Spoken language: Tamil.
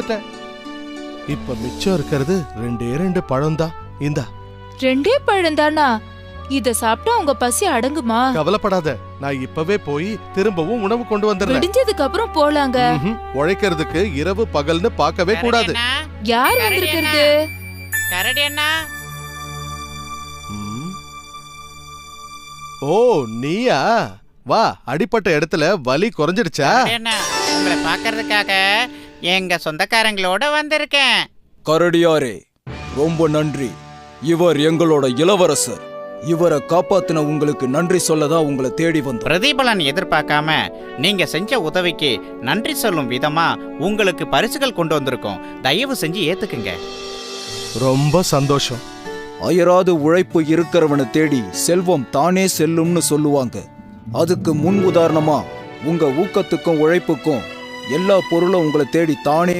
சாப்பிட்டுட்டேன். இப்ப மிச்சம் இருக்கிறது 2 பழம்தான். இந்தா. 2 பழம்தானா? இத சாப்பிட்டா உங்க பசி அடங்குமா? கவலைப்படாத, நான் இப்பவே போய் திரும்பவும் உணவு கொண்டு வந்துடுறேன். விடிஞ்சதுக்கு அப்புறம் போலாங்க. உழைக்கிறதுக்கு இரவு பகல்னு பார்க்கவே கூடாது. யார் வந்திருக்கிறது? கரடி அண்ணா. ஓ, நீயா? வா, அடிப்பட்ட இடத்துல வலி குறைஞ்சிடுச்சா? உங்களை பாக்குறதுக்காக எங்க சொந்தக்காரங்களோட வந்திருக்கேன். கரடியாரே, ரொம்ப நன்றி. இவர் எங்களோட இளவரசர். இவரை காப்பாத்தின உங்களுக்கு நன்றி சொல்லதான் உங்களை தேடி வந்தோம். பிரதிபலன் எதிர்பார்க்காம நீங்க செஞ்ச உதவிக்கு நன்றி சொல்லும் விதமா உங்களுக்கு பரிசுகள் கொண்டு வந்திருக்கோம். தயவு செஞ்சு ஏத்துக்குங்க. ரொம்ப சந்தோஷம். அயராது உழைப்பு இருக்கிறவனை தேடி செல்வம் தானே செல்லும்னு சொல்லுவாங்க. அதுக்கு முன் உதாரணமா உங்க ஊக்கத்துக்கும் உழைப்புக்கும் எல்லா பொருளும் உங்களை தேடி தானே